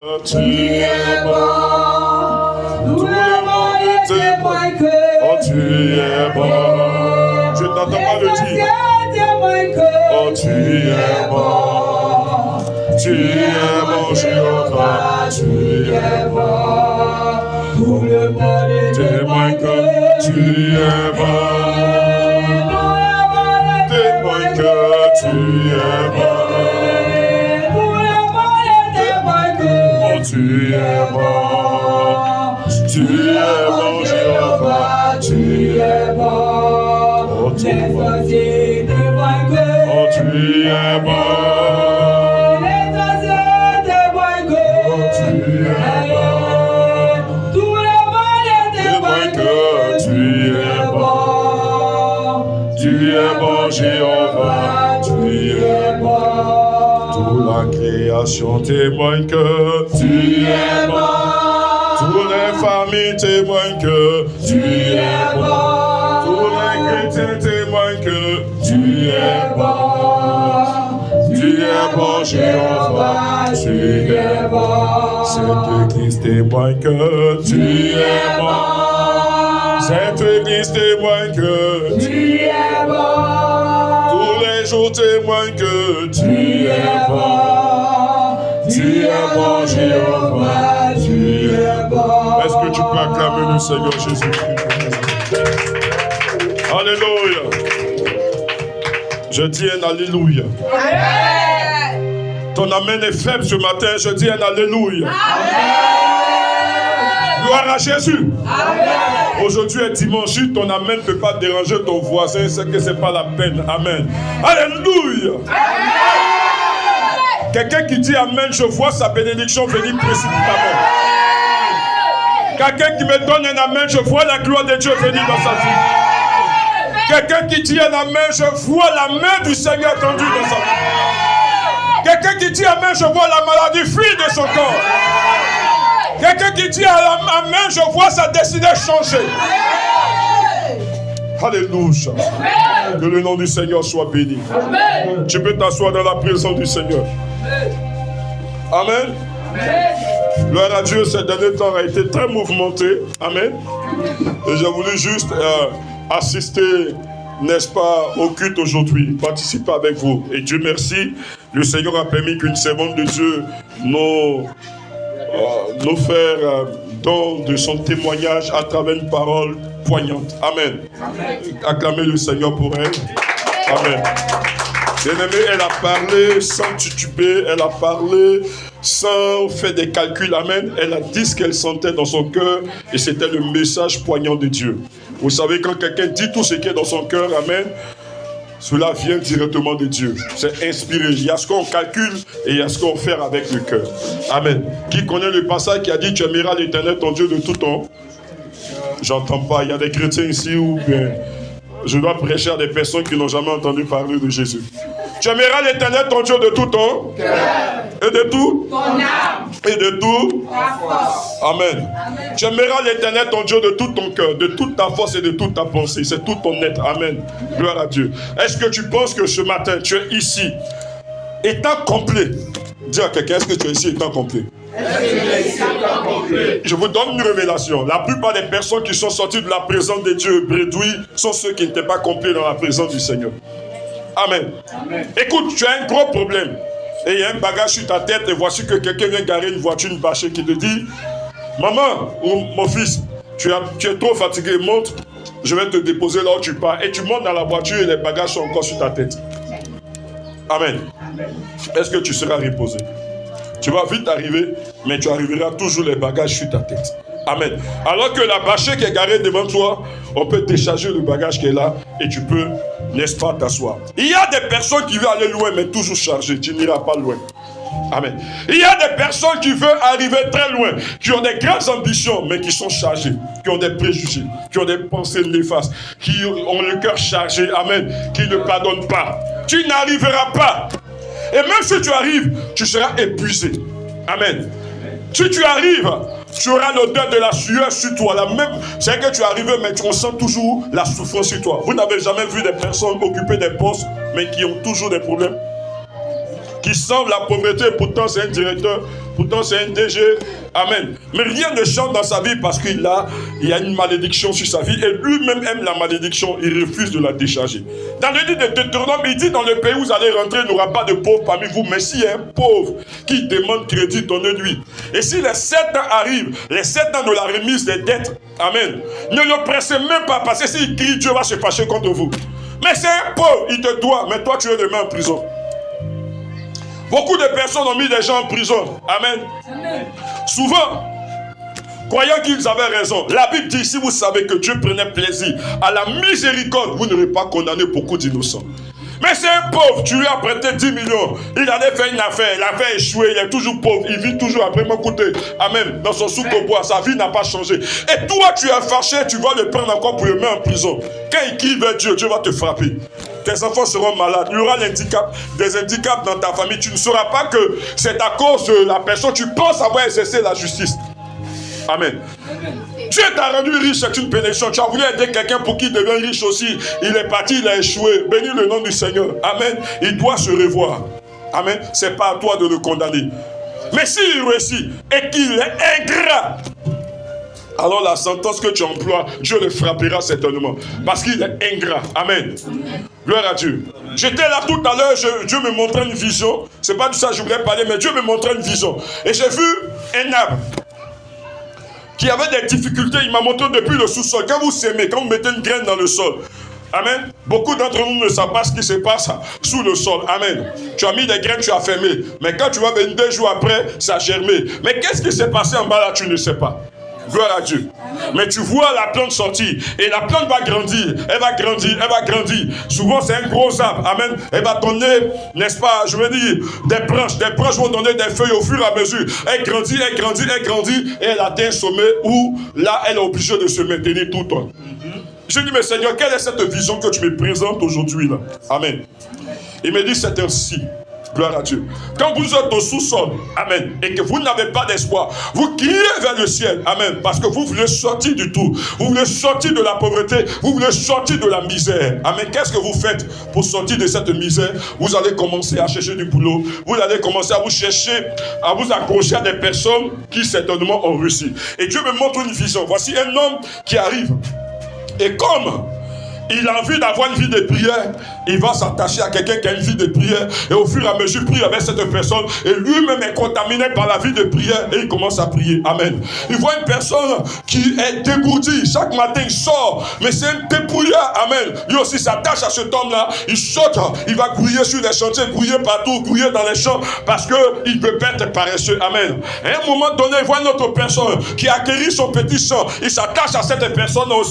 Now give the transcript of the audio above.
Tu es bon, tout le monde était vainqueur. Oh, tu es bon, je t'entends pas le dire. Oh, tu es bon, Jéhovah, tu es bon, tout le monde était vainqueur. Tu es bon, t'es vainqueur, tu es bon. Tu es bon, Jéhovah, tu es bon. Oh, tu es bon. Oh, tu es bon. Oh, tu es bon. Tous les malades vainqueurs, tu es bon. Tu es bon, Jéhovah, tu es bon. Toute la création témoigne que tu es bon. Toutes les familles témoignent que tu es bon. Tous les chrétiens témoignent que tu es bon. Tu es bon, Jéhovah, tu es bon. Cette église témoigne que tu es bon. Cette église témoigne que tu es bon. Tous les jours témoignent que tu es bon. Tu es bon, Jéhovah, tu es bon. Est-ce que tu peux acclamer le Seigneur Jésus-Christ? Alléluia. Je dis un alléluia. Amen. Ton amen est faible ce matin, je dis un alléluia. Amen. Gloire à Jésus. Amen. Aujourd'hui est dimanche, ton amen ne peut pas déranger ton voisin, c'est que ce n'est pas la peine. Amen. Alléluia. Amen. Quelqu'un qui dit amen, je vois sa bénédiction venir précipitamment. Quelqu'un qui me donne un amen, je vois la gloire de Dieu venir dans sa vie. Quelqu'un qui dit un amen, je vois la main du Seigneur tendue dans sa vie. Quelqu'un qui dit amen, je vois la maladie fuir de son corps. Quelqu'un qui dit amen, je vois sa destinée changer. Alléluia. Que le nom du Seigneur soit béni. Amen. Tu peux t'asseoir dans la présence du Seigneur. Amen. Amen. Gloire à Dieu, ces derniers temps a été très mouvementé. Amen. Et j'ai voulu juste assister, n'est-ce pas, au culte aujourd'hui, participer avec vous. Et Dieu merci, le Seigneur a permis qu'une servante de Dieu nous faire don de son témoignage à travers une parole poignante. Amen. Amen. Acclamez le Seigneur pour elle. Amen. Bien-aimée, elle a parlé sans tituber, elle a parlé sans faire des calculs. Amen. Elle a dit ce qu'elle sentait dans son cœur et c'était le message poignant de Dieu. Vous savez, quand quelqu'un dit tout ce qui est dans son cœur, amen, cela vient directement de Dieu. C'est inspiré. Il y a ce qu'on calcule et il y a ce qu'on fait avec le cœur. Amen. Qui connaît le passage qui a dit tu aimeras l'Éternel ton Dieu de tout ton? J'entends pas. Il y a des chrétiens ici où bien je dois prêcher à des personnes qui n'ont jamais entendu parler de Jésus. Tu aimeras l'Éternel ton Dieu de tout ton cœur et de tout ton âme et de tout ta force. Amen. Amen. Tu aimeras l'Éternel ton Dieu de tout ton cœur, de toute ta force et de toute ta pensée. C'est tout ton être. Amen. Gloire à Dieu. Est-ce que tu penses que ce matin tu es ici étant complet? Dis à quelqu'un, est-ce que tu es ici étant complet? Je vous donne une révélation. La plupart des personnes qui sont sorties de la présence de Dieu bredouilles sont ceux qui n'étaient pas complets dans la présence du Seigneur. Amen. Amen. Écoute, tu as un gros problème. Et il y a un bagage sur ta tête et voici que quelqu'un vient garer une voiture, une bâchée qui te dit maman ou mon fils, tu es trop fatigué, monte, je vais te déposer là où tu pars. Et tu montes dans la voiture et les bagages sont encore sur ta tête. Amen. Amen. Est-ce que tu seras reposé? Tu vas vite arriver, mais tu arriveras toujours les bagages sur ta tête. Amen. Alors que la bâchée qui est garée devant toi, on peut décharger le bagage qui est là et tu peux, n'est-ce pas, t'asseoir. Il y a des personnes qui veulent aller loin, mais toujours chargées. Tu n'iras pas loin. Amen. Il y a des personnes qui veulent arriver très loin, qui ont des grandes ambitions, mais qui sont chargées, qui ont des préjugés, qui ont des pensées néfastes, qui ont le cœur chargé. Amen. Qui ne pardonnent pas. Tu n'arriveras pas. Et même si tu arrives, tu seras épuisé. Amen. Si tu arrives, tu auras l'odeur de la sueur sur toi. C'est que tu arrives, mais tu ressens toujours la souffrance sur toi. Vous n'avez jamais vu des personnes occuper des postes, mais qui ont toujours des problèmes? Qui sentent la pauvreté, pourtant c'est un directeur. pourtant c'est un DG. Amen. Mais rien ne change dans sa vie parce qu'il y a une malédiction sur sa vie et lui-même aime la malédiction, il refuse de la décharger. Dans le livre de Deutéronome, il dit dans le pays où vous allez rentrer, il n'y aura pas de pauvre parmi vous, mais s'il y a un pauvre qui demande crédit, donnez-lui. Et si les 7 ans arrivent, les 7 ans de la remise des dettes, amen, ne le pressez même pas parce que s'il crie, Dieu va se fâcher contre vous. Mais c'est un pauvre, il te doit, mais toi tu es demain en prison. Beaucoup de personnes ont mis des gens en prison. Amen. Amen. Souvent, croyant qu'ils avaient raison, la Bible dit, si vous savez que Dieu prenait plaisir à la miséricorde, vous n'aurez pas condamné beaucoup d'innocents. Mais c'est un pauvre, tu lui as prêté 10 millions, il allait faire une affaire, l'affaire a échoué, il est toujours pauvre, il vit toujours après m'écouter. Amen. Dans son souk au bois, sa vie n'a pas changé. Et toi, tu es fâché, tu vas le prendre encore pour le mettre en prison. Quand il crie vers Dieu, Dieu va te frapper. Tes enfants seront malades, il y aura des handicaps dans ta famille. Tu ne sauras pas que c'est à cause de la personne, tu penses avoir exercé la justice. Amen. Dieu t'a rendu riche, c'est une bénédiction. Tu as voulu aider quelqu'un pour qu'il devienne riche aussi. Il est parti, il a échoué. Bénis le nom du Seigneur. Amen. Il doit se revoir. Amen. C'est pas à toi de le condamner. Mais s'il réussit et qu'il est ingrat, alors la sentence que tu emploies, Dieu le frappera certainement. Parce qu'il est ingrat. Amen. Gloire à Dieu. J'étais là tout à l'heure, Dieu me montrait une vision. C'est pas de ça que je voulais parler, mais Dieu me montrait une vision. Et j'ai vu un arbre qui avait des difficultés. Il m'a montré depuis le sous-sol. Quand vous sémez, quand vous mettez une graine dans le sol, amen. Beaucoup d'entre nous ne savent pas ce qui se passe sous le sol. Amen. Tu as mis des graines, tu as fermé. Mais quand tu vas venir 2 jours après, ça a germé. Mais qu'est-ce qui s'est passé en bas là, tu ne sais pas. Gloire à Dieu. Mais tu vois la plante sortir. Et la plante va grandir. Elle va grandir. Elle va grandir. Souvent, c'est un gros arbre. Amen. Elle va donner, n'est-ce pas, je veux dire, des branches. Des branches vont donner des feuilles au fur et à mesure. Elle grandit, elle grandit, elle grandit. Et elle atteint un sommet où, là, elle est obligée de se maintenir tout le temps. Je dis, mais Seigneur, quelle est cette vision que tu me présentes aujourd'hui là? Amen. Il me dit, c'est ainsi. Gloire à Dieu. Quand vous êtes au sous-sol, amen, et que vous n'avez pas d'espoir, vous criez vers le ciel, amen, parce que vous voulez sortir du tout. Vous voulez sortir de la pauvreté, vous voulez sortir de la misère. Amen. Qu'est-ce que vous faites pour sortir de cette misère? Vous allez commencer à chercher du boulot. Vous allez commencer à vous chercher, à vous accrocher à des personnes qui certainement ont réussi. Et Dieu me montre une vision. Voici un homme qui arrive. Et comme il a envie d'avoir une vie de prière, il va s'attacher à quelqu'un qui a une vie de prière et au fur et à mesure prie avec cette personne et lui-même est contaminé par la vie de prière et il commence à prier. Amen. Il voit une personne qui est dégourdie, chaque matin il sort, mais c'est un dépouillard. Amen. Lui aussi s'attache à cet homme-là, il saute, il va grouiller sur les chantiers, grouiller partout, grouiller dans les champs parce qu'il veut pas être paresseux. Amen. À un moment donné, il voit une autre personne qui a acquéri son petit sang, il s'attache à cette personne aussi.